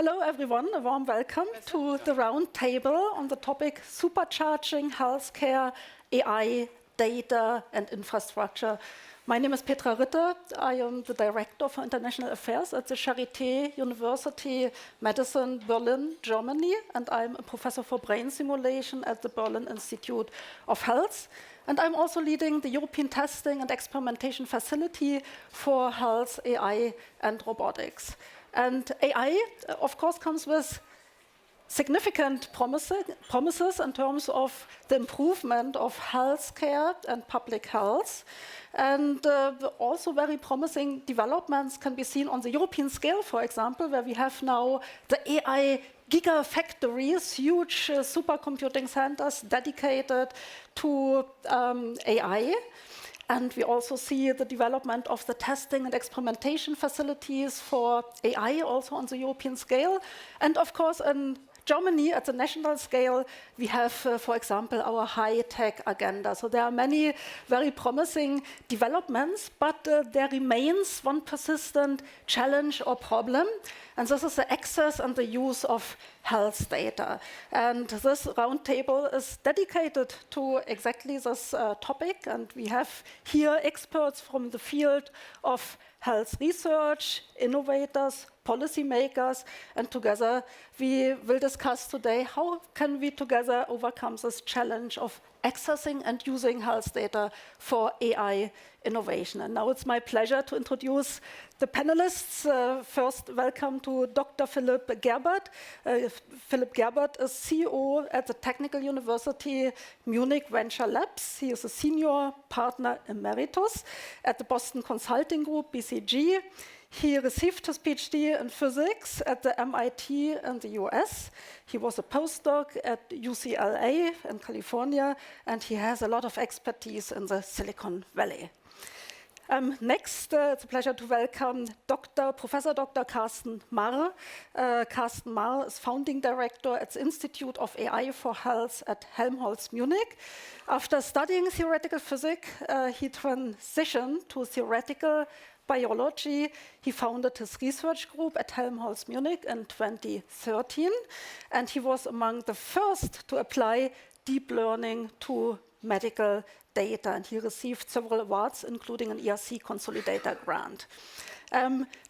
Hello everyone, a warm welcome to the round table on the topic Supercharging Healthcare, AI, Data and Infrastructure. My name is Petra Ritter. I am the Director for International Affairs at the Charité University Medicine, Berlin, Germany, and I'm a Professor for Brain Simulation at the Berlin Institute of Health. And I'm also leading the European Testing and Experimentation Facility for Health, AI and Robotics. And AI, of course, comes with significant promises in terms of the improvement of healthcare and public health. And also very promising developments can be seen on the European scale, for example, where we have now the AI gigafactories, huge supercomputing centers dedicated to AI. And we also see the development of the testing and experimentation facilities for AI also on the European scale. And of course, in Germany, at the national scale, we have, for example, our high-tech agenda. So there are many very promising developments, but there remains one persistent challenge or problem, and this is the access and the use of health data. And this roundtable is dedicated to exactly this topic, and we have here experts from the field of health research, innovators, policymakers, and together we will discuss today how can we together overcome this challenge of accessing and using health data for AI innovation. And now it's my pleasure to introduce the panelists. First, welcome to Dr. Philipp Gerbert. Philipp Gerbert is CEO at the Technical University Munich Venture Labs. He is a senior partner emeritus at the Boston Consulting Group, BCG. He received his PhD in physics at the MIT in the US. He was a postdoc at UCLA in California, and he has a lot of expertise in the Silicon Valley. Next, it's a pleasure to welcome Professor Dr. Carsten Marr. Carsten Marr is founding director at the Institute of AI for Health at Helmholtz, Munich. After studying theoretical physics, he transitioned to theoretical biology. He founded his research group at Helmholtz Munich in 2013, and he was among the first to apply deep learning to medical data, and he received several awards, including an ERC Consolidator grant.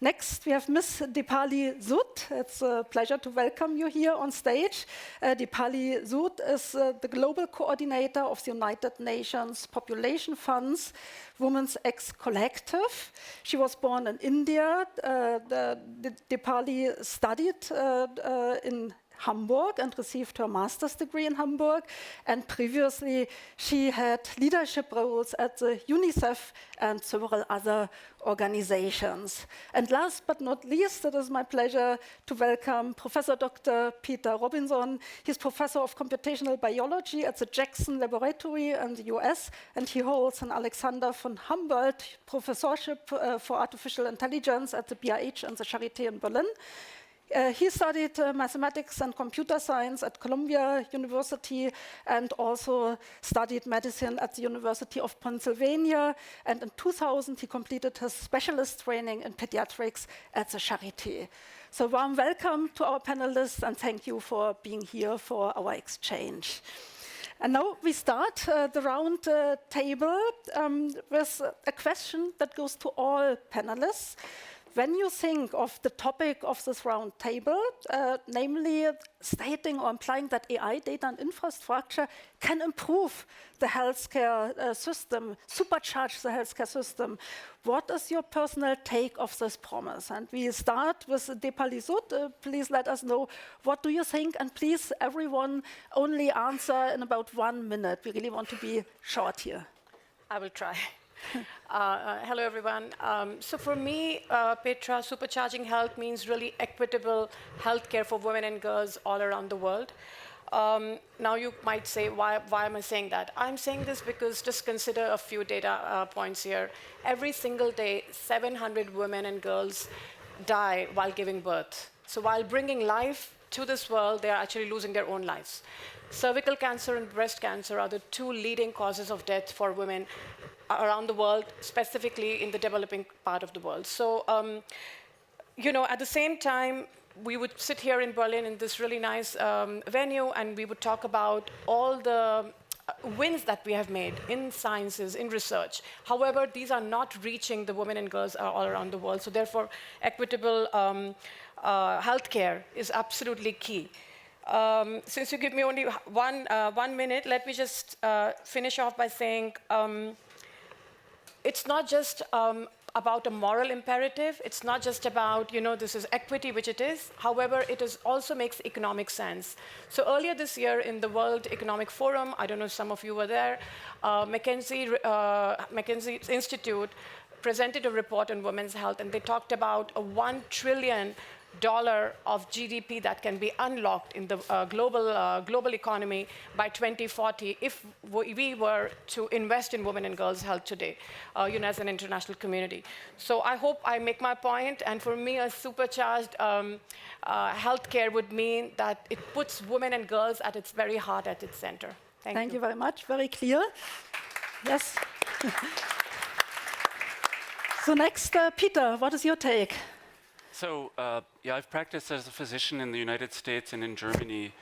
Next, we have Ms. Dipali Sood. It's a pleasure to welcome you here on stage. Dipali Sood is the global coordinator of the United Nations Population Fund's WomenX collective. She was born in India. Dipali studied in Hamburg and received her master's degree in Hamburg. And previously, she had leadership roles at the UNICEF and several other organizations. And last but not least, it is my pleasure to welcome Professor Dr. Peter Robinson. He's professor of computational biology at the Jackson Laboratory in the US, and he holds an Alexander von Humboldt professorship for artificial intelligence at the BIH and the Charité in Berlin. He studied mathematics and computer science at Columbia University and also studied medicine at the University of Pennsylvania. And in 2000, he completed his specialist training in pediatrics at the Charité. So warm welcome to our panelists, and thank you for being here for our exchange. And now we start the round table with a question that goes to all panelists. When you think of the topic of this round table, namely stating or implying that AI data and infrastructure can improve the healthcare system, supercharge the healthcare system, what is your personal take of this promise? And we start with Dipali Sood. Please let us know, what do you think? And please, everyone, only answer in about 1 minute. We really want to be short here. I will try. Hello, everyone. So for me, Petra, supercharging health means really equitable healthcare for women and girls all around the world. Now you might say, why am I saying that? I'm saying this because just consider a few data points here. Every single day, 700 women and girls die while giving birth. So while bringing life to this world, they are actually losing their own lives. Cervical cancer and breast cancer are the two leading causes of death for women around the world, specifically in the developing part of the world. So, at the same time, we would sit here in Berlin in this really nice venue, and we would talk about all the wins that we have made in sciences, in research. However, these are not reaching the women and girls all around the world. So therefore, equitable healthcare is absolutely key. Since you give me only 1 minute, let me just finish off by saying it's not just about a moral imperative. It's not just about, this is equity, which it is. However, it also makes economic sense. So earlier this year in the World Economic Forum, I don't know if some of you were there, McKinsey Institute presented a report on women's health, and they talked about a $1 trillion of GDP that can be unlocked in the global economy by 2040 if we were to invest in women and girls' health today, as an international community. So I hope I make my point, and for me, a supercharged healthcare would mean that it puts women and girls at its very heart, at its center. Thank you very much. Very clear. Yes. So next, Peter, what is your take? So, I've practiced as a physician in the United States and in Germany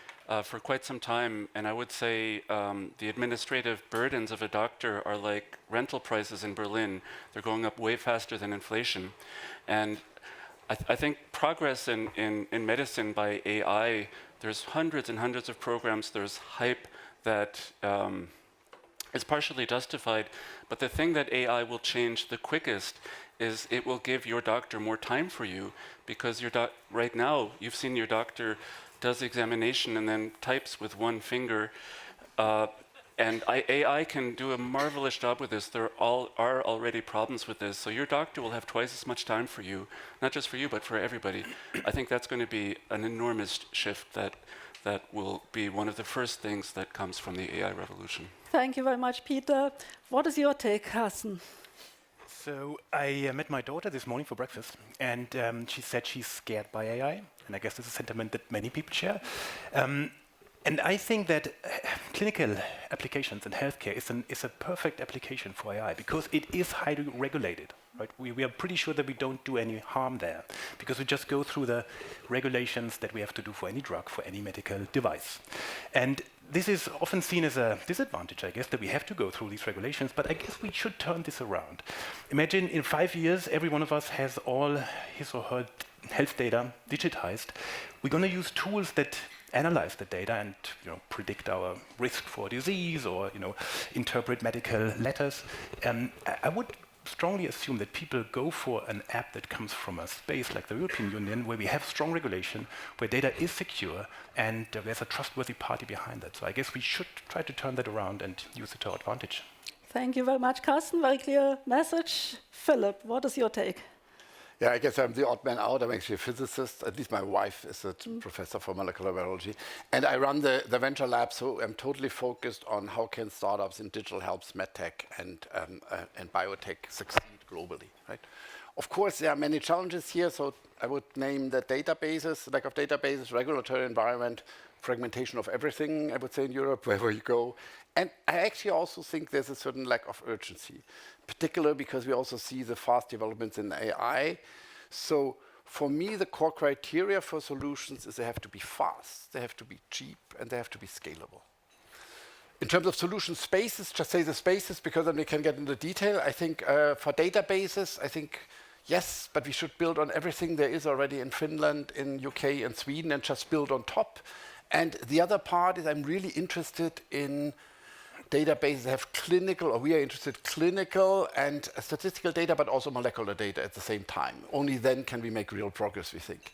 for quite some time, and I would say the administrative burdens of a doctor are like rental prices in Berlin. They're going up way faster than inflation. And I think progress in medicine by AI, there's hundreds and hundreds of programs, there's hype that is partially justified, but the thing that AI will change the quickest is it will give your doctor more time for you, because right now you've seen your doctor does examination and then types with one finger, and AI can do a marvelous job with this. There are already problems with this, so your doctor will have twice as much time for you, not just for you but for everybody. I think that's going to be an enormous shift that will be one of the first things that comes from the AI revolution. Thank you very much, Peter. What is your take, Carsten? So I met my daughter this morning for breakfast, and she said she's scared by AI, and I guess this is a sentiment that many people share. And I think that clinical applications in healthcare is a perfect application for AI, because it is highly regulated. Right? We are pretty sure that we don't do any harm there, because we just go through the regulations that we have to do for any drug, for any medical device. And this is often seen as a disadvantage, I guess, that we have to go through these regulations, but I guess we should turn this around. Imagine in 5 years, every one of us has all his or her health data digitized. We're going to use tools that analyze the data and predict our risk for disease, or interpret medical letters. I would strongly assume that people go for an app that comes from a space like the European Union, where we have strong regulation, where data is secure, and there's a trustworthy party behind that. So I guess we should try to turn that around and use it to our advantage. Thank you very much, Carsten. Very clear message. Philip, what is your take? Yeah, I guess I'm the odd man out. I'm actually a physicist. At least my wife is a professor for molecular biology. And I run the venture lab, so I'm totally focused on how can startups in digital health, medtech, and biotech succeed globally, right? Of course, there are many challenges here. So I would name the databases, lack of databases, regulatory environment, fragmentation of everything, I would say, in Europe, wherever you go. And I actually also think there's a certain lack of urgency, particularly because we also see the fast developments in AI. So for me, the core criteria for solutions is they have to be fast, they have to be cheap, and they have to be scalable. In terms of solution spaces, just say the spaces, because then we can get into detail. I think for databases, I think yes, but we should build on everything there is already in Finland, in UK, and Sweden, and just build on top. And the other part is I'm really interested in databases that have clinical, or we are interested clinical and statistical data, but also molecular data at the same time. Only then can we make real progress, we think.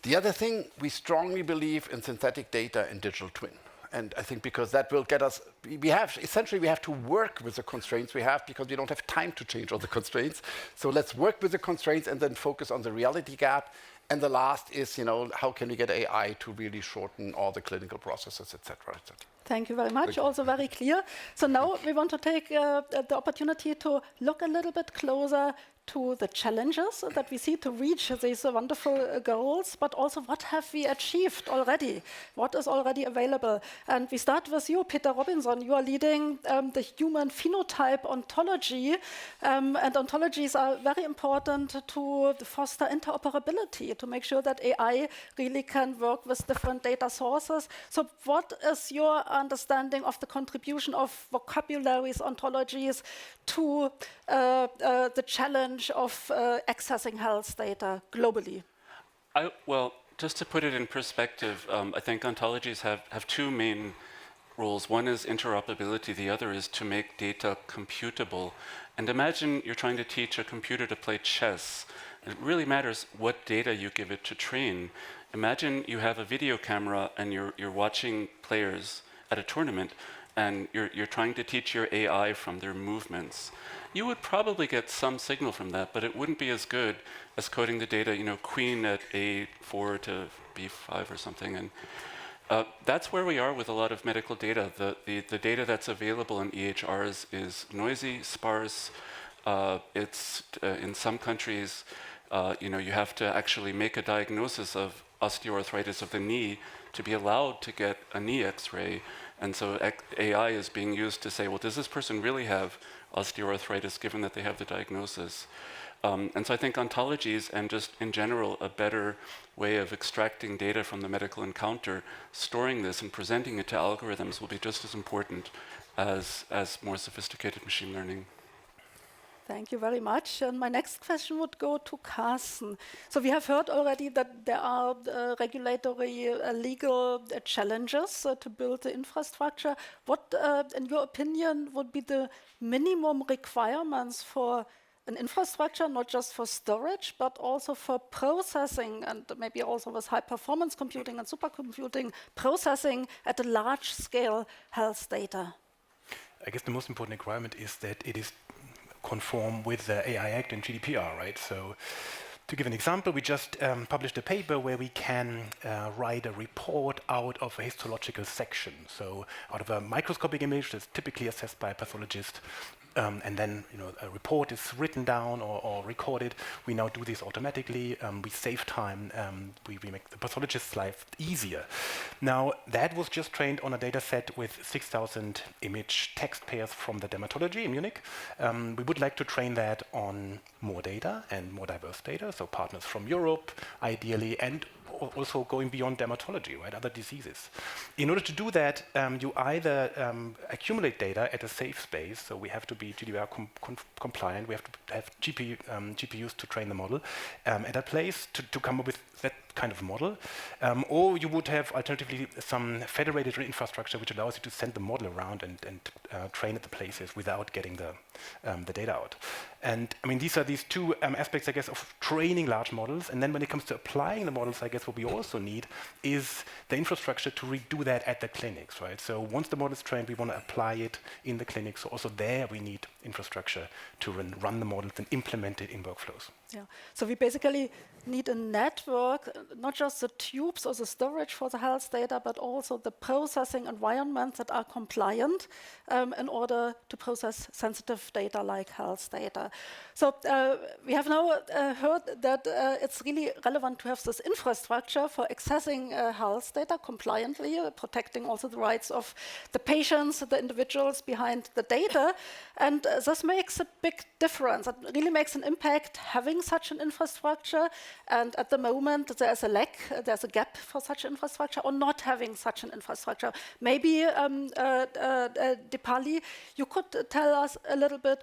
The other thing, we strongly believe in synthetic data and digital twin. And I think because that will get us, we have to work with the constraints we have, because we don't have time to change all the constraints. So let's work with the constraints and then focus on the reality gap. And the last is, how can we get AI to really shorten all the clinical processes, et cetera, et cetera. Thank you very much. Also very clear. So now we want to take the opportunity to look a little bit closer to the challenges that we see to reach these wonderful goals, but also what have we achieved already? What is already available? And we start with you, Peter Robinson. You are leading the human phenotype ontology, and ontologies are very important to foster interoperability, to make sure that AI really can work with different data sources. So what is your understanding of the contribution of vocabularies, ontologies to the challenge of accessing health data globally? Well, just to put it in perspective, I think ontologies have two main roles. One is interoperability, the other is to make data computable. And imagine you're trying to teach a computer to play chess. It really matters what data you give it to train. Imagine you have a video camera and you're watching players at a tournament, and you're trying to teach your AI from their movements. You would probably get some signal from that, but it wouldn't be as good as coding the data, queen at A4 to B5 or something. And that's where we are with a lot of medical data. The data that's available in EHRs is noisy, sparse. It's in some countries, you have to actually make a diagnosis of osteoarthritis of the knee to be allowed to get a knee X-ray. And so AI is being used to say, well, does this person really have osteoarthritis given that they have the diagnosis? And so I think ontologies and just in general a better way of extracting data from the medical encounter, storing this and presenting it to algorithms will be just as important as more sophisticated machine learning. Thank you very much. And my next question would go to Carsten. So we have heard already that there are regulatory, legal challenges to build the infrastructure. What, in your opinion, would be the minimum requirements for an infrastructure, not just for storage, but also for processing, and maybe also with high-performance computing and supercomputing, processing at a large-scale health data? I guess the most important requirement is that it is conform with the AI Act and GDPR, right? So to give an example, we just published a paper where we can write a report out of a histological section. So out of a microscopic image that's typically assessed by a pathologist, and then a report is written down or recorded. We now do this automatically. We save time. We make the pathologist's life easier. Now, that was just trained on a data set with 6,000 image text pairs from the dermatology in Munich. We would like to train that on more data and more diverse data, so partners from Europe, ideally, and also going beyond dermatology, right, other diseases. In order to do that, you either accumulate data at a safe space, so we have to be GDPR compliant, we have to have GPUs to train the model at a place to come up with that kind of model, or you would have alternatively some federated infrastructure which allows you to send the model around and train at the places without getting the data out. And I mean, these are these two aspects, I guess, of training large models. And then when it comes to applying the models, I guess what we also need is the infrastructure to redo that at the clinics, right? So once the model is trained, we want to apply it in the clinics. So also there we need infrastructure to run the models and implement it in workflows. Yeah. So we basically need a network, not just the tubes or the storage for the health data, but also the processing environments that are compliant in order to process sensitive data like health data. So we have now heard that it's really relevant to have this infrastructure for accessing health data compliantly, protecting also the rights of the patients, the individuals behind the data. And this makes a big difference. It really makes an impact having such an infrastructure. And at the moment, there's a lack, there's a gap for such infrastructure, or not having such an infrastructure. Maybe, Dipali, you could tell us a little bit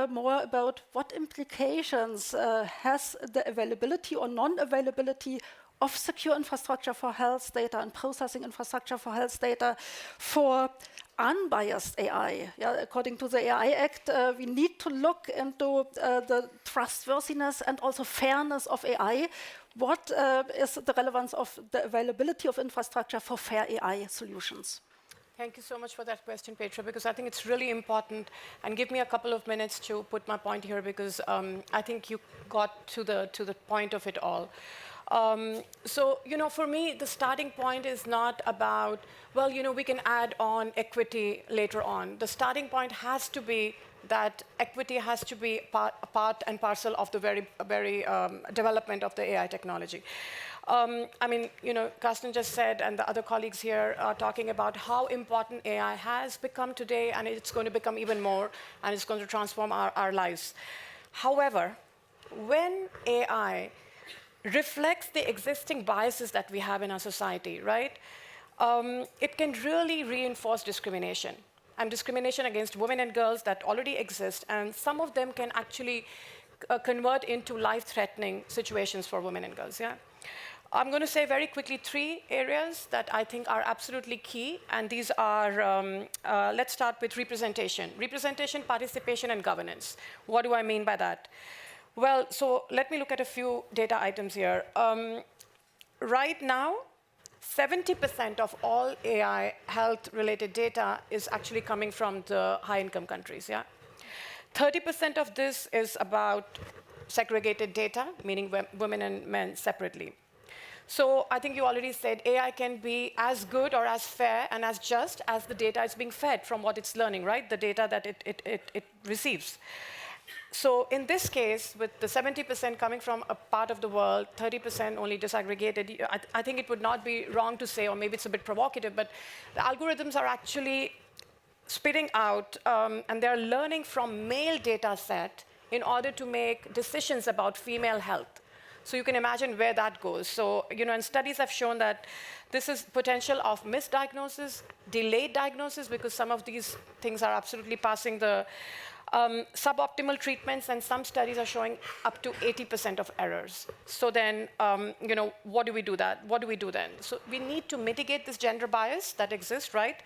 more about what implications has the availability or non-availability of secure infrastructure for health data and processing infrastructure for health data for unbiased AI. Yeah, according to the AI Act, we need to look into the trustworthiness and also fairness of AI. What is the relevance of the availability of infrastructure for fair AI solutions? Thank you so much for that question, Petra, because I think it's really important. And give me a couple of minutes to put my point here, because I think you got to the point of it all. So, for me, the starting point is not about, well, we can add on equity later on. The starting point has to be that equity has to be part and parcel of the very development of the AI technology. Carsten just said, and the other colleagues here are talking about how important AI has become today, and it's going to become even more, and it's going to transform our lives. However, when AI reflects the existing biases that we have in our society, right? It can really reinforce discrimination, and discrimination against women and girls that already exist, and some of them can actually convert into life-threatening situations for women and girls, yeah? I'm going to say very quickly 3 areas that I think are absolutely key, and these are, let's start with representation. Representation, participation, and governance. What do I mean by that? Well, so let me look at a few data items here. Right now, 70% of all AI health-related data is actually coming from the high-income countries, yeah? 30% of this is about segregated data, meaning women and men separately. So I think you already said AI can be as good or as fair and as just as the data is being fed from what it's learning, right? The data that it receives. So in this case, with the 70% coming from a part of the world, 30% only disaggregated, I think it would not be wrong to say, or maybe it's a bit provocative, but the algorithms are actually spitting out, and they're learning from male data set in order to make decisions about female health. So you can imagine where that goes. So, and studies have shown that this is potential of misdiagnosis, delayed diagnosis, because some of these things are absolutely passing the suboptimal treatments, and some studies are showing up to 80% of errors. So then, what do we do then? So we need to mitigate this gender bias that exists, right?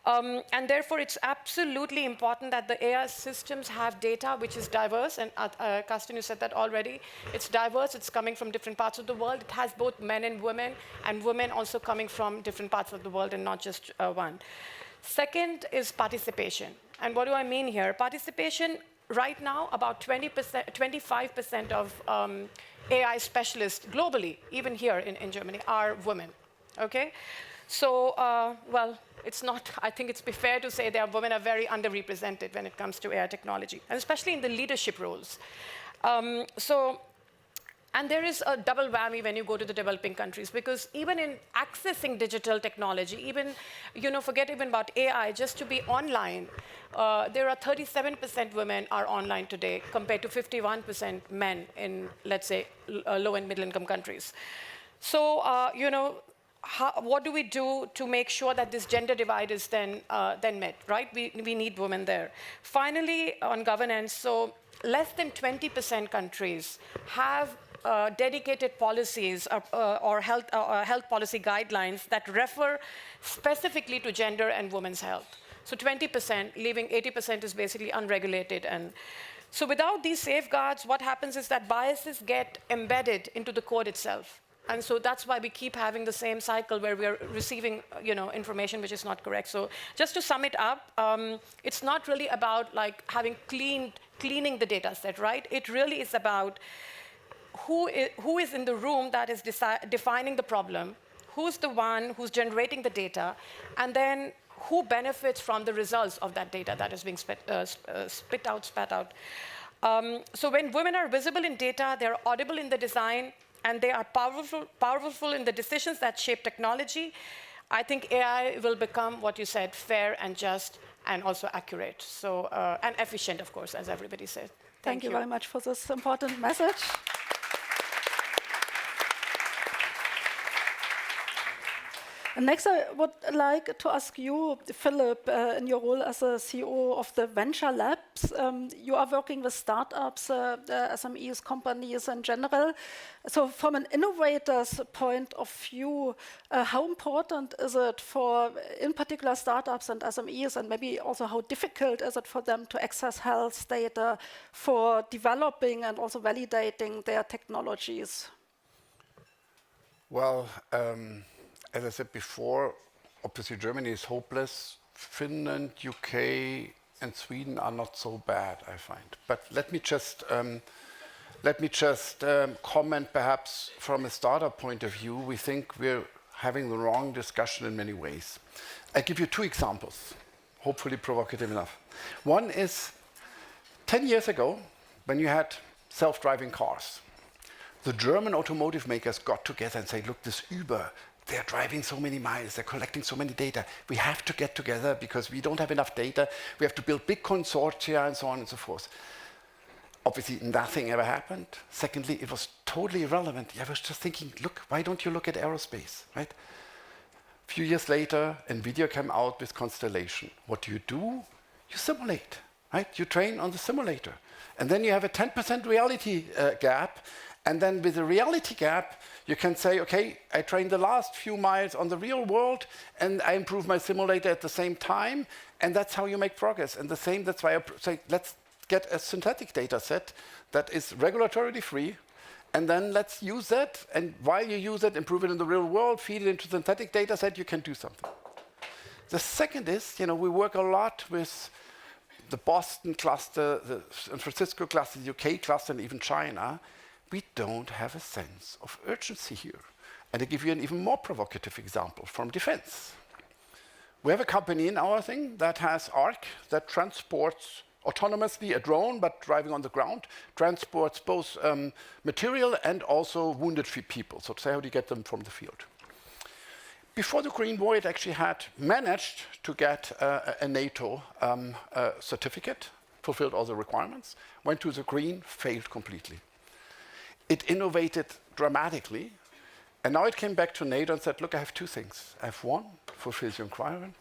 And therefore, it's absolutely important that the AI systems have data which is diverse, and Carsten, you said that already. It's diverse, it's coming from different parts of the world. It has both men and women also coming from different parts of the world and not just one. Second is participation. And what do I mean here? Participation, right now, about 25% of AI specialists globally, even here in Germany, are women, okay? So, well, it's not, I think it's fair to say that women are very underrepresented when it comes to AI technology, and especially in the leadership roles. And there is a double whammy when you go to the developing countries, because even in accessing digital technology, even, forget even about AI, just to be online, there are 37% women are online today compared to 51% men in, let's say, low and middle income countries. So, what do we do to make sure that this gender divide is then met, right? We need women there. Finally, on governance, so less than 20% countries have dedicated policies or health policy guidelines that refer specifically to gender and women's health. So 20%, leaving 80% is basically unregulated. And so without these safeguards, what happens is that biases get embedded into the code itself. And so that's why we keep having the same cycle where we are receiving, information which is not correct. So just to sum it up, it's not really about like having cleaning the data set, right? It really is about who is in the room that is defining the problem, who's the one who's generating the data, and then who benefits from the results of that data that is being spat out. So when women are visible in data, they're audible in the design, and they are powerful in the decisions that shape technology, I think AI will become, what you said, fair and just and also accurate. So, and efficient, of course, as everybody said. Thank you very much for this important message. And next, I would like to ask you, Philip, in your role as a CEO of the Venture Labs, you are working with startups, SMEs, companies in general. So from an innovator's point of view, how important is it for, in particular, startups and SMEs, and maybe also how difficult is it for them to access health data for developing and also validating their technologies? Well, as I said before, obviously Germany is hopeless. Finland, UK, and Sweden are not so bad, I find. But let me just Let me just comment perhaps from a startup point of view. We think we're having the wrong discussion in many ways. I give you two examples, hopefully provocative enough. One is 10 years ago, when you had self-driving cars, the German automotive makers got together and said, look, this Uber, they're driving so many miles, they're collecting so many data. We have to get together because we don't have enough data. We have to build big consortia and so on and so forth. Obviously, nothing ever happened. Secondly, it was totally irrelevant. I was just thinking, look, why don't you look at aerospace, right? A few years later, NVIDIA came out with Constellation. What do? You simulate, right? You train on the simulator. And then you have a 10% reality gap. And then with the reality gap, you can say, okay, I trained the last few miles on the real world, and I improve my simulator at the same time. And that's how you make progress. And the same, that's why I say, let's get a synthetic data set that is regulatorily free, and then let's use that, and while you use it, improve it in the real world, feed it into synthetic data set, you can do something. The second is, we work a lot with the Boston cluster, the San Francisco cluster, the UK cluster, and even China. We don't have a sense of urgency here. And I give you an even more provocative example from defense. We have a company in our thing that has ARC that transports autonomously a drone, but driving on the ground, transports both material and also wounded people. So to say, how do you get them from the field? Before the Korean War, it actually had managed to get a NATO certificate, fulfilled all the requirements, went to the green, failed completely. It innovated dramatically, and now it came back to NATO and said, look, I have two things. I have one, fulfills your requirement.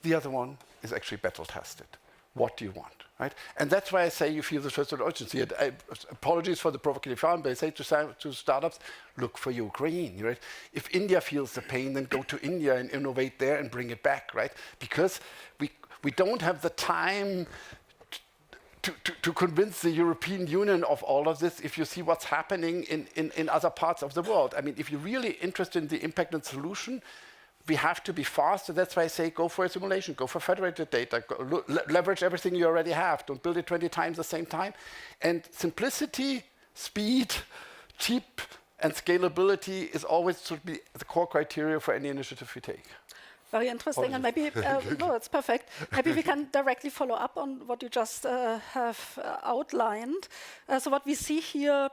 The other one is actually battle tested. What do you want? Right? And that's why I say you feel the sense of urgency. Apologies for the provocative term, but I say to startups, look for Ukraine. Right? If India feels the pain, then go to India and innovate there and bring it back. Right? Because we don't have the time to convince the European Union of all of this if you see what's happening in other parts of the world. I mean, if you're really interested in the impact and solution, we have to be faster. That's why I say go for a simulation, go for federated data, leverage everything you already have. Don't build it 20 times at the same time. And simplicity, speed, cheap, and scalability is always should be the core criteria for any initiative we take. Very interesting, and maybe, no, it's perfect. Maybe we can directly follow up on what you just have outlined. So what we see here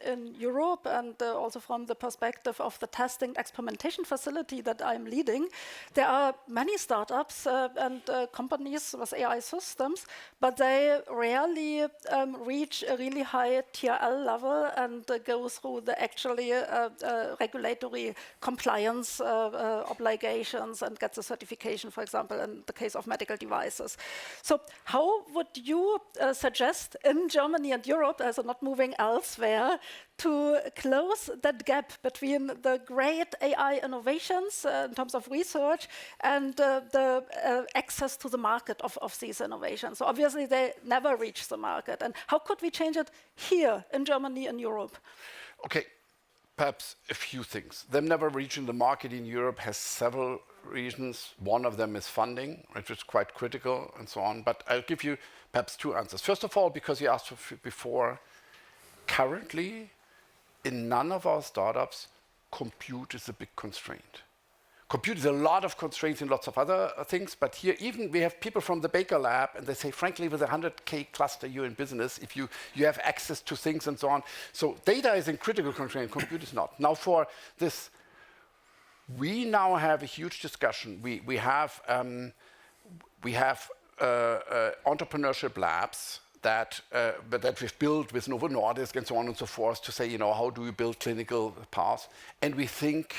in Europe, and also from the perspective of the testing experimentation facility that I'm leading, there are many startups and companies with AI systems, but they rarely reach a really high TRL level and go through the actually regulatory compliance obligations and get the certification, for example, in the case of medical devices. So how would you suggest in Germany and Europe, also not moving elsewhere, to close that gap between the great AI innovations in terms of research and the access to the market of these innovations? So obviously they never reach the market. And how could we change it here in Germany and Europe? Okay, perhaps a few things. Them never reaching the market in Europe has several reasons. One of them is funding, which is quite critical and so on. But I'll give you perhaps two answers. First of all, because you asked before, currently in none of our startups, compute is a big constraint. Compute is a lot of constraints in lots of other things, but here even we have people from the Baker Lab, and they say, frankly, with a 100K cluster, you're in business if you have access to things and so on. So data is a critical constraint, compute is not. Now for this, we now have a huge discussion. We have entrepreneurship labs that we've built with Novo Nordisk and so on and so forth to say, how do we build clinical paths? And we think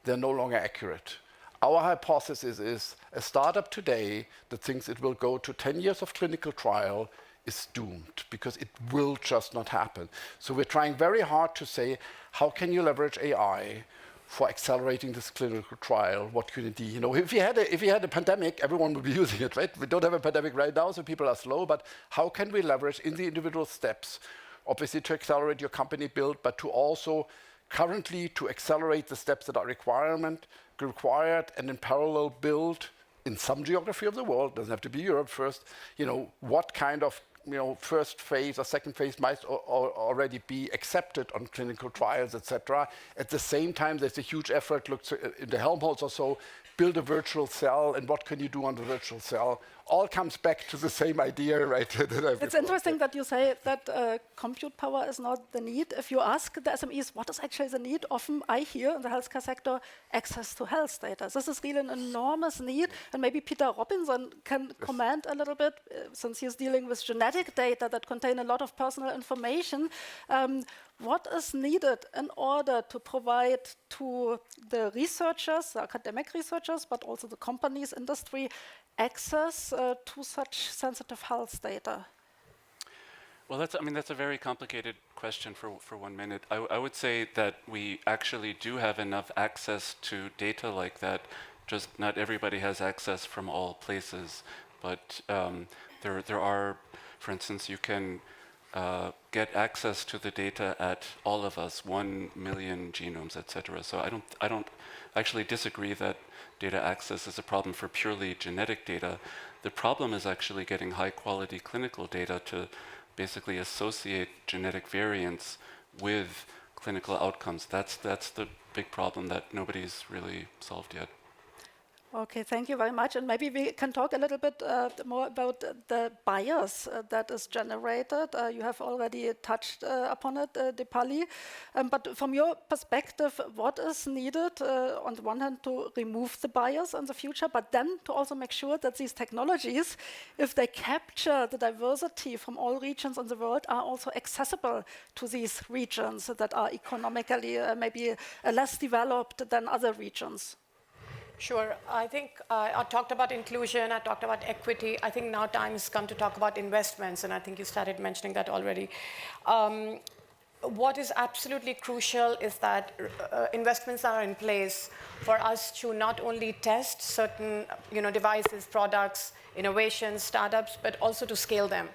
they're no longer accurate. Our hypothesis is a startup today that thinks it will go to 10 years of clinical trial is doomed because it will just not happen. So we're trying very hard to say, how can you leverage AI for accelerating this clinical trial? What could it be? If you had a pandemic, everyone would be using it, right? We don't have a pandemic right now, so people are slow, but how can we leverage in the individual steps, obviously to accelerate your company build, but to also currently to accelerate the steps that are required and in parallel build in some geography of the world, doesn't have to be Europe first, what kind of first phase or second phase might already be accepted on clinical trials, etc. At the same time, there's a huge effort, look in the Helmholtz or so, build a virtual cell, and what can you do on the virtual cell? All comes back to the same idea, right? It's interesting that you say that compute power is not the need. If you ask the SMEs, what is actually the need? Often I hear in the healthcare sector, access to health data. This is really an enormous need, and maybe Peter Robinson can comment a little bit, since he's dealing with genetic data that contain a lot of personal information. What is needed in order to provide to the researchers, the academic researchers, but also the companies, industry, access to such sensitive health data? Well, that's a very complicated question for 1 minute. I would say that we actually do have enough access to data like that. Just not everybody has access from all places, but there are, for instance, you can get access to the data at all of us, 1 million genomes, etc. So I don't actually disagree that data access is a problem for purely genetic data. The problem is actually getting high quality clinical data to basically associate genetic variants with clinical outcomes. That's the big problem that nobody's really solved yet. Okay, thank you very much. And maybe we can talk a little bit more about the bias that is generated. You have already touched upon it, Dipali. But from your perspective, what is needed on the one hand to remove the bias in the future, but then to also make sure that these technologies, if they capture the diversity from all regions in the world, are also accessible to these regions that are economically maybe less developed than other regions? Sure. I think I talked about inclusion, I talked about equity. I think now time has come to talk about investments, and I think you started mentioning that already. What is absolutely crucial is that investments are in place for us to not only test certain devices, products, innovations, startups, but also to scale them.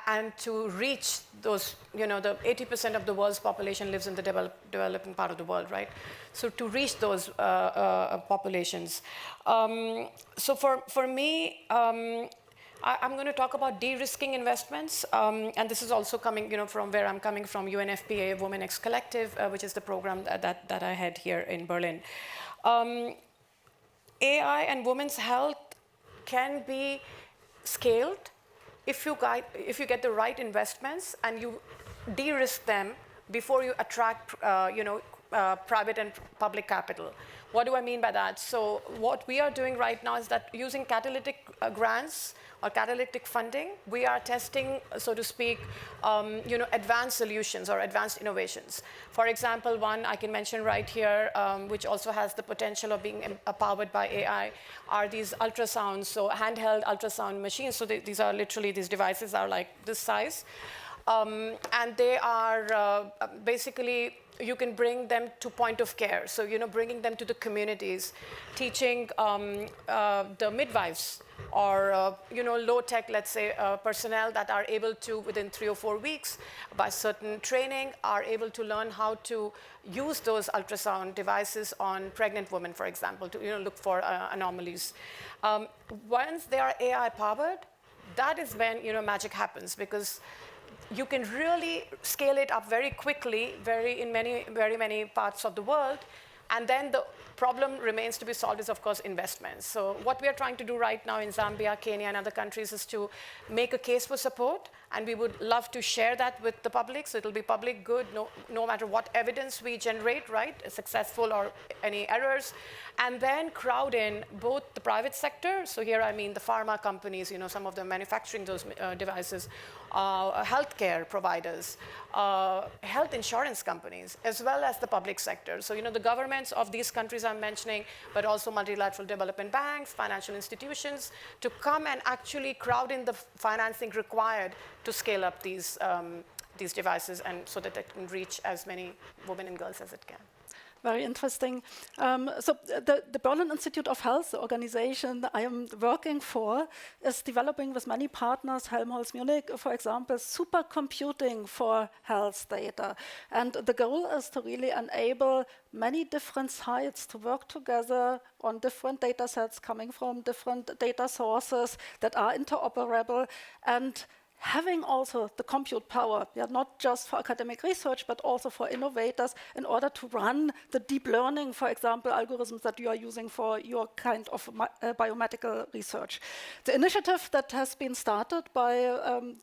And to reach those, the 80% of the world's population lives in the developing part of the world, right? So to reach those populations. So for me, I'm going to talk about de-risking investments, and this is also coming, from where I'm coming from, UNFPA, WomenX Collective, which is the program that I had here in Berlin. AI and women's health can be scaled if you get the right investments and you de-risk them before you attract, private and public capital. What do I mean by that? So what we are doing right now is that using catalytic grants or catalytic funding, we are testing, so to speak, advanced solutions or advanced innovations. For example, one I can mention right here, which also has the potential of being powered by AI, are these ultrasounds, so handheld ultrasound machines. So these are literally, these devices are like this size. And they are basically, you can bring them to point of care. So, bringing them to the communities, teaching the midwives or, low-tech, let's say, personnel that are able to, within 3 or 4 weeks, by certain training, are able to learn how to use those ultrasound devices on pregnant women, for example, to, look for anomalies. Once they are AI-powered, that is when, magic happens, because you can really scale it up very quickly, in very many parts of the world, and then the problem remains to be solved is, of course, investments. So what we are trying to do right now in Zambia, Kenya, and other countries is to make a case for support, and we would love to share that with the public, so it'll be public good, no matter what evidence we generate, right, successful or any errors, and then crowd in both the private sector, so here I mean the pharma companies, some of them manufacturing those devices, healthcare providers, health insurance companies, as well as the public sector. So, the governments of these countries I'm mentioning, but also multilateral development banks, financial institutions, to come and actually crowd in the financing required to scale up these devices, and so that it can reach as many women and girls as it can. Very interesting. So the Berlin Institute of Health, the organization I am working for, is developing with many partners, Helmholtz, Munich, for example, supercomputing for health data. And the goal is to really enable many different sites to work together on different data sets coming from different data sources that are interoperable, and having also the compute power, not just for academic research, but also for innovators in order to run the deep learning, for example, algorithms that you are using for your kind of biomedical research. The initiative that has been started by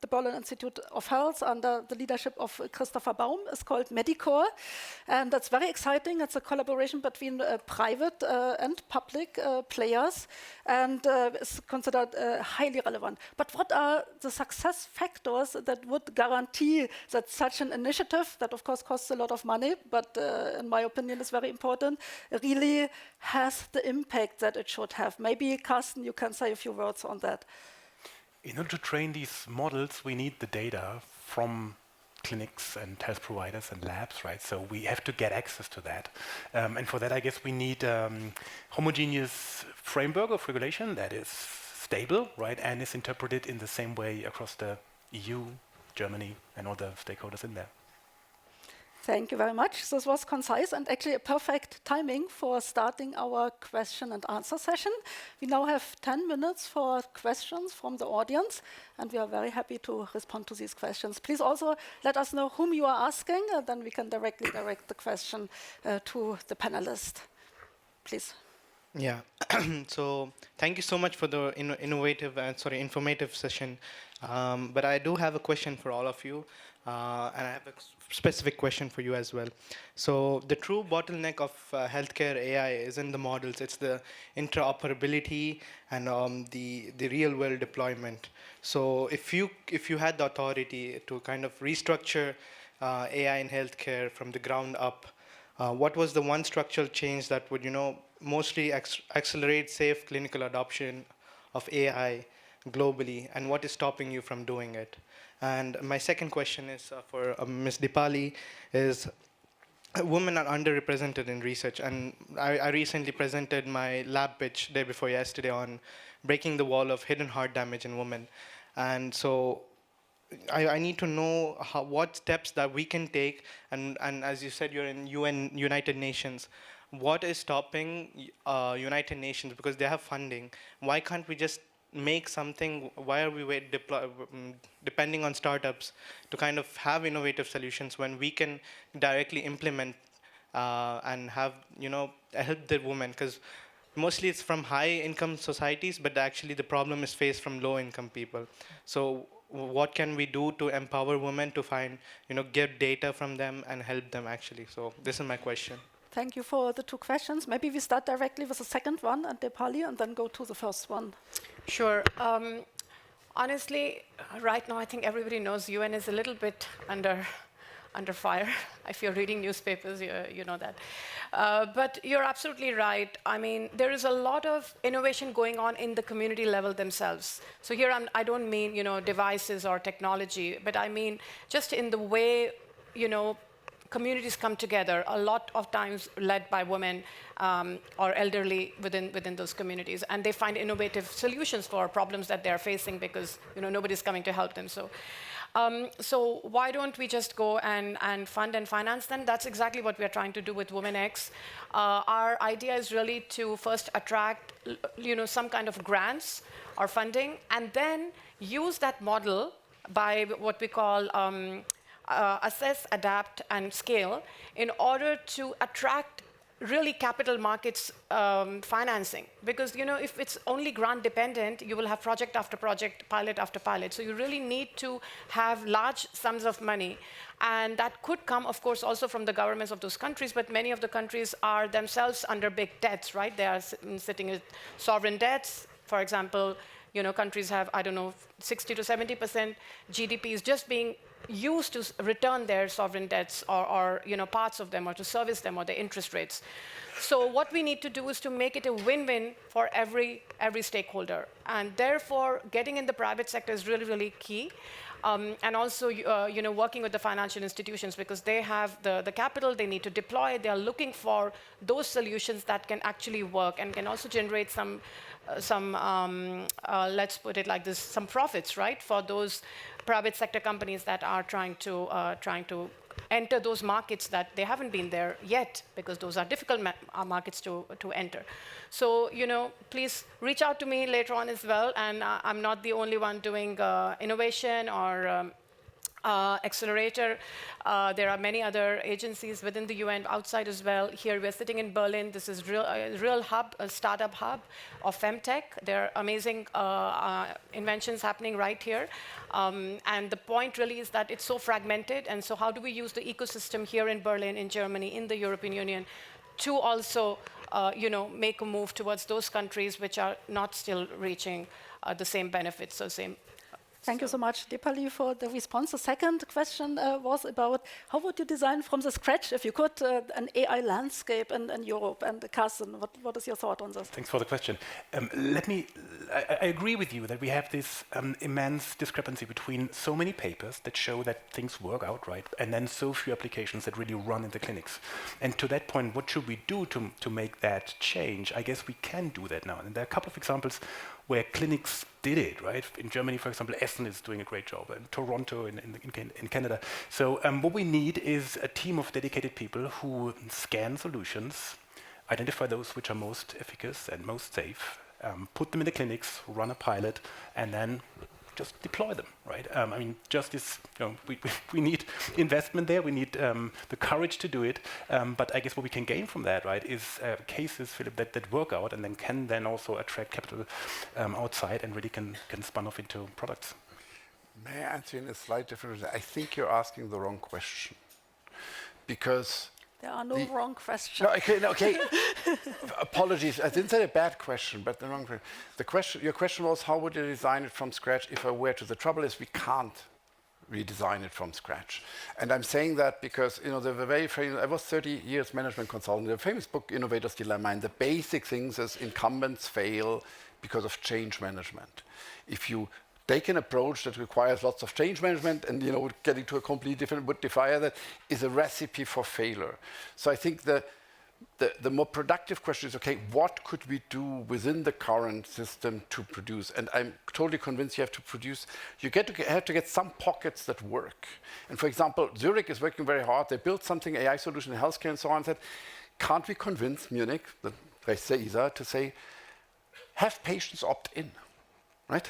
the Berlin Institute of Health under the leadership of Christopher Baum is called Medicore, and that's very exciting. It's a collaboration between private and public players, and is considered highly relevant. But what are the success factors that would guarantee that such an initiative, that of course costs a lot of money, but in my opinion is very important, really has the impact that it should have? Maybe, Carsten, you can say a few words on that. In order to train these models, we need the data from clinics and health providers and labs, right? So we have to get access to that. And for that, I guess we need homogeneous framework of regulation that is stable, right, and is interpreted in the same way across the EU, Germany, and all the stakeholders in there. Thank you very much. This was concise and actually a perfect timing for starting our question and answer session. We now have 10 minutes for questions from the audience, and we are very happy to respond to these questions. Please also let us know whom you are asking, and then we can directly direct the question to the panelist. Please. Yeah, so thank you so much for the informative session. But I do have a question for all of you, and I have a specific question for you as well. So the true bottleneck of healthcare AI isn't the models, it's the interoperability and the real world deployment. So if you had the authority to kind of restructure AI in healthcare from the ground up, what was the one structural change that would, mostly accelerate safe clinical adoption of AI globally, and what is stopping you from doing it? And my second question is for Ms. Dipali, is women are underrepresented in research, and I recently presented my lab pitch day before yesterday on breaking the wall of hidden heart damage in women. And so I need to know what steps that we can take, and as you said, you're in United Nations. What is stopping United Nations, because they have funding? Why can't we just make something? Why are we depending on startups to kind of have innovative solutions when we can directly implement and have, help the women? Because mostly it's from high income societies, but actually the problem is faced from low income people. So what can we do to empower women to find, get data from them and help them actually? So this is my question. Thank you for the two questions. Maybe we start directly with the second one, and Dipali, and then go to the first one. Sure. Honestly, right now I think everybody knows UN is a little bit under fire. If you're reading newspapers, you know that. But you're absolutely right. I mean, there is a lot of innovation going on in the community level themselves. So here I don't mean, devices or technology, but I mean just in the way, communities come together, a lot of times led by women or elderly within those communities, and they find innovative solutions for problems that they're facing because nobody's coming to help them. So why don't we just go and fund and finance them? That's exactly what we're trying to do with WomenX. Our idea is really to first attract some kind of grants or funding, and then use that model by what we call assess, adapt, and scale in order to attract really capital markets financing. Because if it's only grant dependent, you will have project after project, pilot after pilot. So you really need to have large sums of money. And that could come, of course, also from the governments of those countries, but many of the countries are themselves under big debts, right? They are sitting with sovereign debts. For example, countries have, 60 to 70% GDP is just being used to return their sovereign debts or parts of them, or to service them, or the interest rates. So what we need to do is to make it a win-win for every stakeholder. And therefore, getting in the private sector is really, really key. And also, working with the financial institutions, because they have the capital, they need to deploy. They are looking for those solutions that can actually work and can also generate some let's put it like this, some profits, right, for those private sector companies that are trying to enter those markets that they haven't been there yet, because those are difficult markets to enter. So, please reach out to me later on as well. And I'm not the only one doing innovation or accelerator. There are many other agencies within the UN, outside as well. Here we're sitting in Berlin. This is real hub, a startup hub of femtech. There are amazing inventions happening right here. And the point really is that it's so fragmented. And so how do we use the ecosystem here in Berlin, in Germany, in the European Union to also make a move towards those countries which are not still reaching the same benefits or same. Thank you so much, Dipali, for the response. The second question was about how would you design from the scratch, if you could, an AI landscape in Europe? And Carsten, what is your thought on this? Thanks for the question. I agree with you that we have this immense discrepancy between so many papers that show that things work out right, and then so few applications that really run in the clinics. And to that point, what should we do to make that change? I guess we can do that now. And there are a couple of examples where clinics did it, right? In Germany, for example, Essen is doing a great job, and Toronto in Canada. So what we need is a team of dedicated people who scan solutions, identify those which are most efficacious and most safe, put them in the clinics, run a pilot, and then just deploy them, right? Just this, we need investment there, we need the courage to do it, but I guess what we can gain from that, right, is cases, Philip, that work out and then can also attract capital outside and really can spun off into products. May I answer in a slightly different way? I think you're asking the wrong question, because there are no wrong questions. No, okay. Apologies. I didn't say a bad question, but the wrong question. Your question was, how would you design it from scratch if I were to? The trouble is we can't redesign it from scratch. And I'm saying that because, there were very famous, I was 30 years management consultant. The famous book, Innovator's Dilemma, and the basic things is incumbents fail because of change management. If you take an approach that requires lots of change management and getting to a completely different would defy that is a recipe for failure. So I think the more productive question is, okay, what could we do within the current system to produce? And I'm totally convinced you have to produce, have to get some pockets that work. And for example, Zurich is working very hard. They built something, AI solution in healthcare and so on, and said, can't we convince Munich, the Rechte ISA, to say, have patients opt in? Right?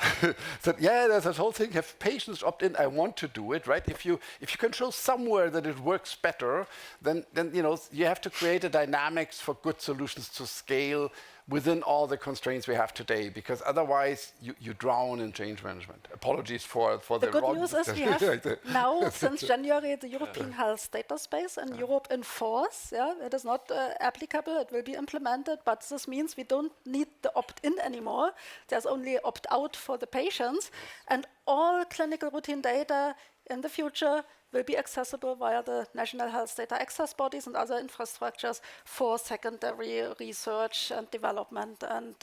So there's this whole thing, have patients opt in, I want to do it, right? If you can show somewhere that it works better, then you have to create a dynamics for good solutions to scale within all the constraints we have today, because otherwise you drown in change management. Apologies for the good wrong news is we have now, since January, the European Health Data Space in Europe in force. It is not applicable, it will be implemented, but this means we don't need the opt-in anymore. There's only opt-out for the patients, and all clinical routine data in the future will be accessible via the national health data access bodies and other infrastructures for secondary research and development. And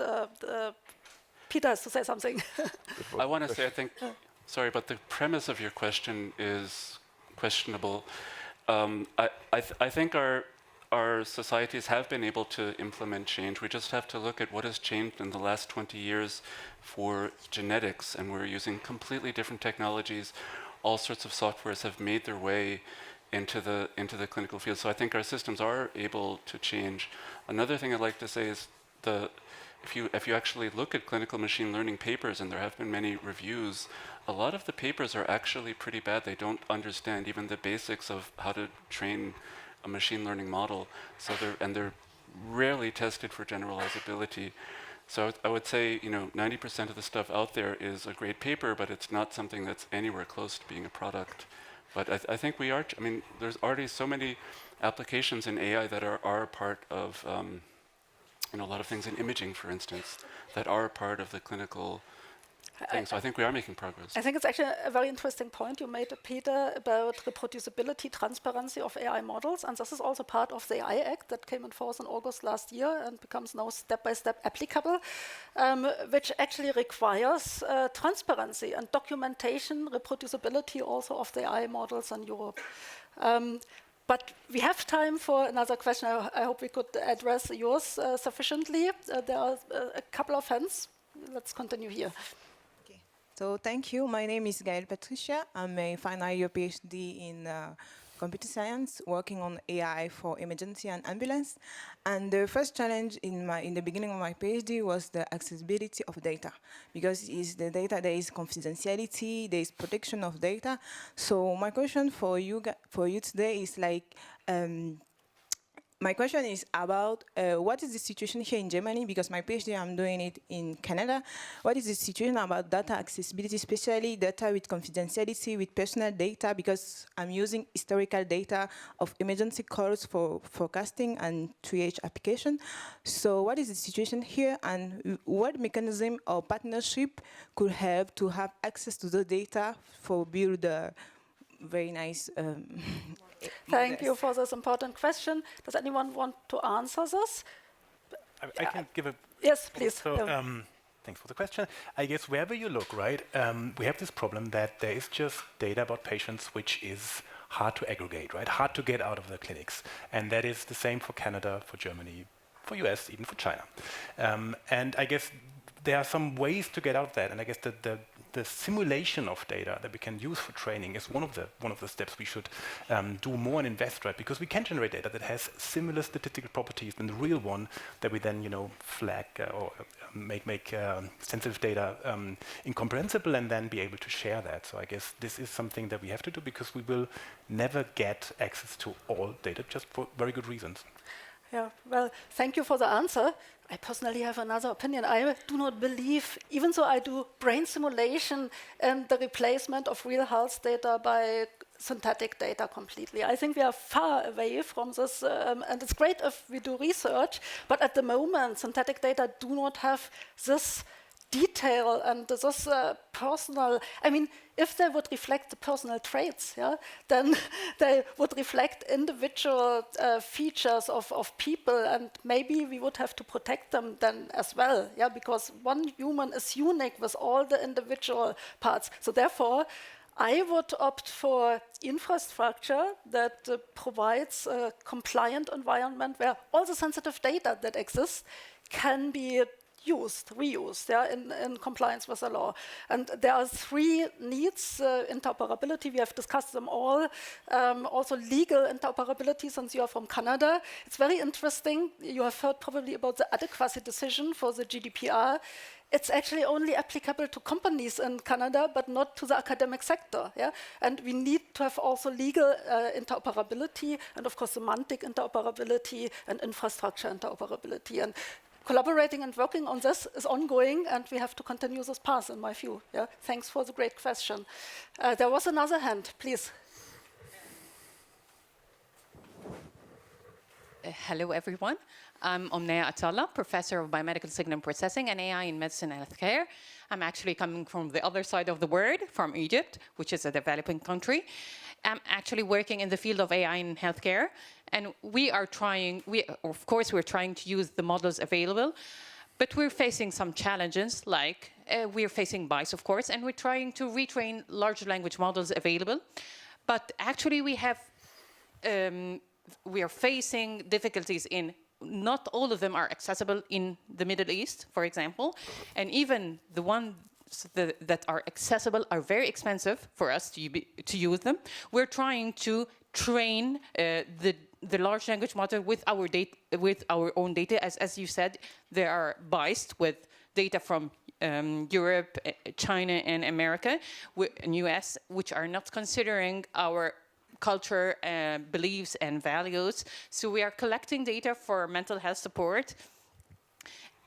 Peter has to say something. I want to say, sorry, but the premise of your question is questionable. I think our societies have been able to implement change. We just have to look at what has changed in the last 20 years for genetics, and we're using completely different technologies. All sorts of softwares have made their way into the clinical field. So I think our systems are able to change. Another thing I'd like to say is if you actually look at clinical machine learning papers, and there have been many reviews, a lot of the papers are actually pretty bad. They don't understand even the basics of how to train a machine learning model. So they're rarely tested for generalizability. So I would say, 90% of the stuff out there is a great paper, but it's not something that's anywhere close to being a product. But I think we are, there's already so many applications in AI that are part of, a lot of things in imaging, for instance, that are part of the clinical thing. So I think we are making progress. I think it's actually a very interesting point you made, Peter, about reproducibility, transparency of AI models. And this is also part of the AI Act that came in force in August last year and becomes now step-by-step applicable, which actually requires transparency and documentation, reproducibility also of the AI models in Europe. But we have time for another question. I hope we could address yours sufficiently. There are a couple of hands. Let's continue here. So thank you. My name is Gaëlle Patricia. I'm a final year PhD in computer science, working on AI for emergency and ambulance. And the first challenge in the beginning of my PhD was the accessibility of data, because it's the data, there is confidentiality, there is protection of data. So my question for you today is like, my question is about what is the situation here in Germany, because my PhD, I'm doing it in Canada. What is the situation about data accessibility, especially data with confidentiality, with personal data, because I'm using historical data of emergency calls for forecasting and triage application. So what is the situation here, and what mechanism or partnership could help to have access to the data for build a very nice Thank you for this important question. Does anyone want to answer this? I can give a... Yes, please. So, thanks for the question. I guess wherever you look, right, we have this problem that there is just data about patients which is hard to aggregate, right, hard to get out of the clinics. And that is the same for Canada, for Germany, for US, even for China. And I guess there are some ways to get out of that. And I guess the simulation of data that we can use for training is one of the steps we should do more and invest, right? Because we can generate data that has similar statistical properties than the real one that we then, flag or make sensitive data incomprehensible and then be able to share that. So I guess this is something that we have to do, because we will never get access to all data, just for very good reasons. Yeah, well, thank you for the answer. I personally have another opinion. I do not believe, even though I do brain simulation and the replacement of real health data by synthetic data completely. I think we are far away from this, and it's great if we do research, but at the moment, synthetic data do not have this detail and this personal, I mean, if they would reflect the personal traits, yeah, then they would reflect individual features of people, and maybe we would have to protect them then as well, yeah, because one human is unique with all the individual parts. So therefore, I would opt for infrastructure that provides a compliant environment where all the sensitive data that exists can be reused, yeah, in compliance with the law. And there are three needs: interoperability, we have discussed them all, also legal interoperability, since you are from Canada. It's very interesting, you have heard probably about the adequacy decision for the GDPR. It's actually only applicable to companies in Canada, but not to the academic sector. Yeah? And we need to have also legal interoperability, and of course semantic interoperability and infrastructure interoperability. And collaborating and working on this is ongoing, and we have to continue this path, in my view. Yeah? Thanks for the great question. There was another hand, please. Hello, everyone. I'm Omnea Atalla, Professor of Biomedical Signal Processing and AI in Medicine and Healthcare. I'm actually coming from the other side of the world, from Egypt, which is a developing country. I'm actually working in the field of AI in healthcare, and we're trying to use the models available, but we're facing some challenges, like we're facing bias, of course, and we're trying to retrain large language models available. But actually we are facing difficulties in not all of them are accessible in the Middle East, for example, and even the ones that are accessible are very expensive for us to use them. We're trying to train the large language model with our own data. As you said, they are biased with data from Europe, China, and America, and US, which are not considering our culture, beliefs, and values. So we are collecting data for mental health support,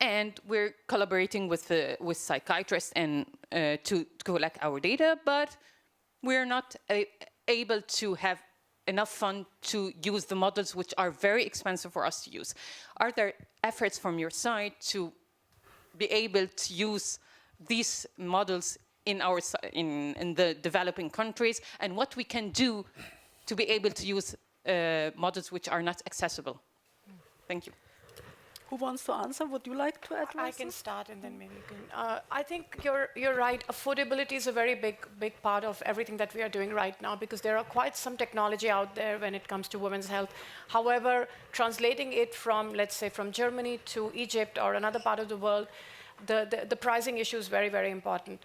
and we're collaborating with psychiatrists and to collect our data, but we're not able to have enough fund to use the models, which are very expensive for us to use. Are there efforts from your side to be able to use these models in the developing countries, and what we can do to be able to use models which are not accessible? Thank you. Who wants to answer? Would you like to address I can start, and then maybe you can. I think you're right. Affordability is a very big part of everything that we are doing right now, because there are quite some technology out there when it comes to women's health. However, translating it from, let's say, from Germany to Egypt or another part of the world, the pricing issue is very, very important.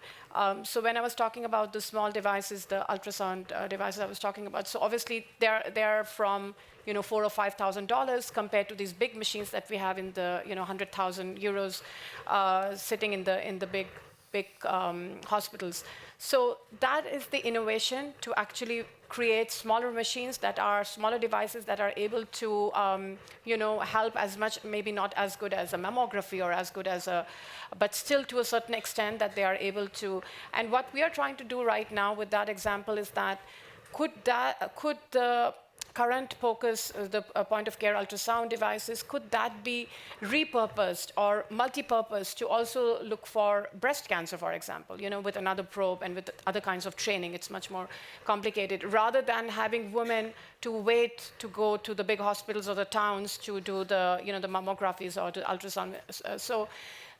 So when I was talking about the small devices, the ultrasound devices I was talking about, so obviously they're from $4,000 or $5,000 compared to these big machines that we have in the 100,000 euros sitting in the big hospitals. So that is the innovation, to actually create smaller machines that are smaller devices that are able to help as much, maybe not as good as a mammography or as good as but still to a certain extent that they are able to. And what we are trying to do right now with that example is that could the current POCUS, the point-of-care ultrasound devices, could that be repurposed or multi-purpose to also look for breast cancer, for example, with another probe and with other kinds of training? It's much more complicated, rather than having women to wait to go to the big hospitals or the towns to do the mammographies or the ultrasound. So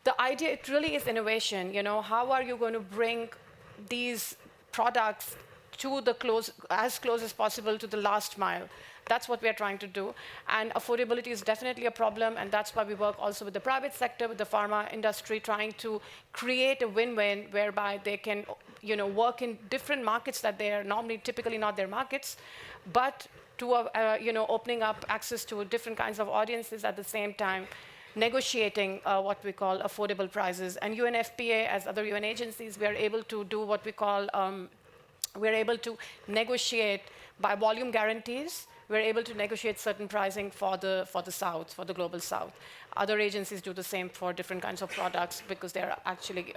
the idea, it really is innovation. How are you going to bring these products to as close as possible to the last mile? That's what we are trying to do. And affordability is definitely a problem, and that's why we work also with the private sector, with the pharma industry, trying to create a win-win whereby they can work in different markets that they are typically not their markets, but to opening up access to different kinds of audiences at the same time, negotiating what we call affordable prices. And UNFPA, as other UN agencies, we are able to do what we call we're able to negotiate by volume guarantees. We're able to negotiate certain pricing for the South, for the global South. Other agencies do the same for different kinds of products because they're actually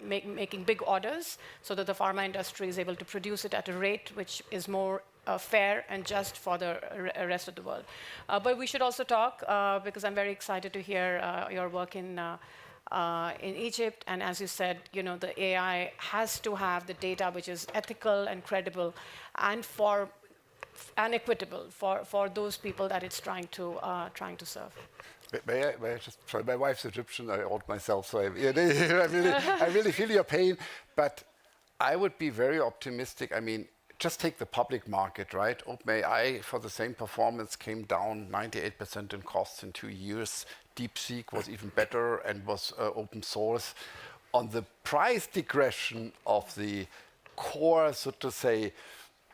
making big orders so that the pharma industry is able to produce it at a rate which is more fair and just for the rest of the world. But we should also talk, because I'm very excited to hear your work in Egypt, and as you said, the AI has to have the data which is ethical and credible and equitable for those people that it's trying to serve. May I just, sorry, my wife's Egyptian, I ought myself, so I really feel your pain, but I would be very optimistic. I mean, just take the public market, right? OpenAI, for the same performance, came down 98% in costs in 2 years. DeepSeek was even better and was open source. On the price digression of the core, so to say,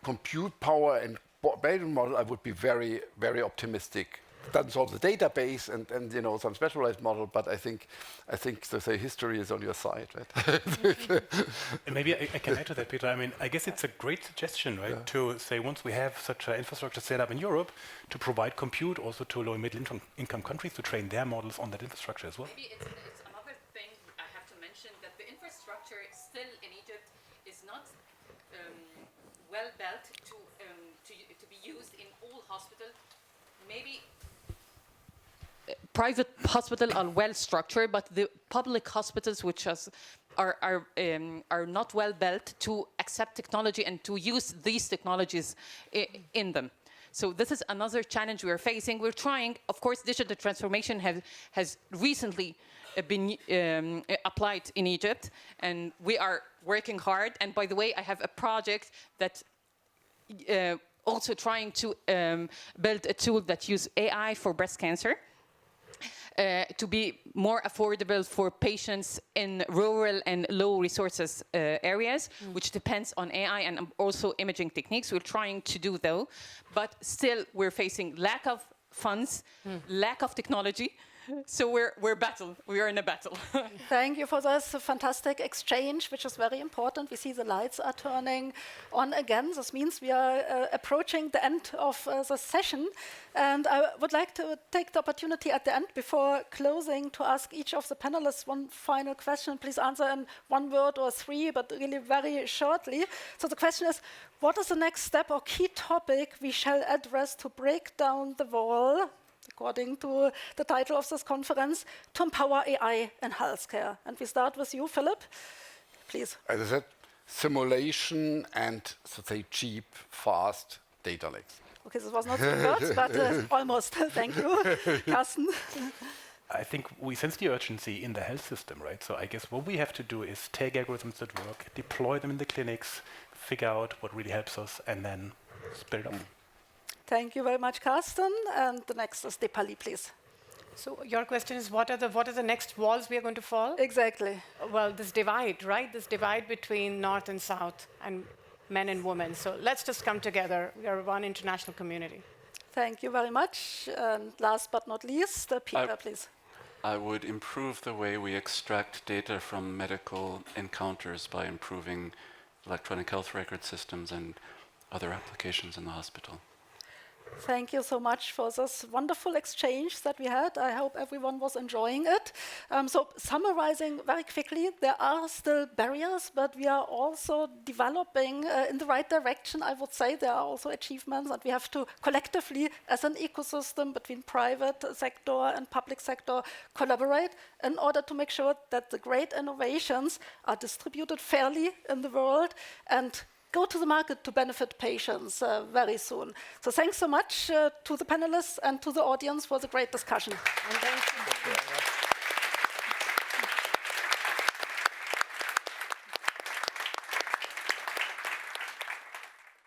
compute power and Bayesian model, I would be very, very optimistic. Doesn't solve the database and some specialized model, but I think to say history is on your side, right? And maybe I can add to that, Peter. I mean, I guess it's a great suggestion, right? Yeah. To say once we have such an infrastructure set up in Europe, to provide compute also to low and middle income countries to train their models on that infrastructure as well. Maybe it's another thing I have to mention, that the infrastructure still in Egypt is not well built to be used in all hospitals. Maybe private hospitals are well structured, but the public hospitals, which are not well built to accept technology and to use these technologies in them. So this is another challenge we are facing. We're trying, of course, digital transformation has recently been applied in Egypt, and we are working hard. And by the way, I have a project that also trying to build a tool that uses AI for breast cancer. To be more affordable for patients in rural and low resources areas, which depends on AI and also imaging techniques. We're trying to do though, but still we're facing lack of funds, lack of technology. So we are in a battle. Thank you for this fantastic exchange, which is very important. We see the lights are turning on again. This means we are approaching the end of the session. And I would like to take the opportunity at the end, before closing, to ask each of the panelists one final question. Please answer in 1 word or 3, but really very shortly. So the question is, what is the next step or key topic we shall address to break down the wall, according to the title of this conference, to empower AI in healthcare? And we start with you, Philip, please. As I said, simulation and, so to say, cheap, fast data lakes. Okay, this was not 3 words, but almost. Thank you. Carsten? I think we sense the urgency in the health system, right? So I guess what we have to do is take algorithms that work, deploy them in the clinics, figure out what really helps us, and then split it off. Thank you very much, Carsten. And the next is Depali, please. So your question is, what are the next walls we are going to fall? Exactly. Well, this divide, right? This divide between North and South and men and women. So let's just come together. We are one international community. Thank you very much. And last but not least, Peter, please. I would improve the way we extract data from medical encounters by improving electronic health record systems and other applications in the hospital. Thank you so much for this wonderful exchange that we had. I hope everyone was enjoying it. So summarizing very quickly, there are still barriers, but we are also developing in the right direction, I would say. There are also achievements that we have to collectively, as an ecosystem between private sector and public sector, collaborate in order to make sure that the great innovations are distributed fairly in the world and go to the market to benefit patients very soon. So thanks so much to the panelists and to the audience for the great discussion. And thank you.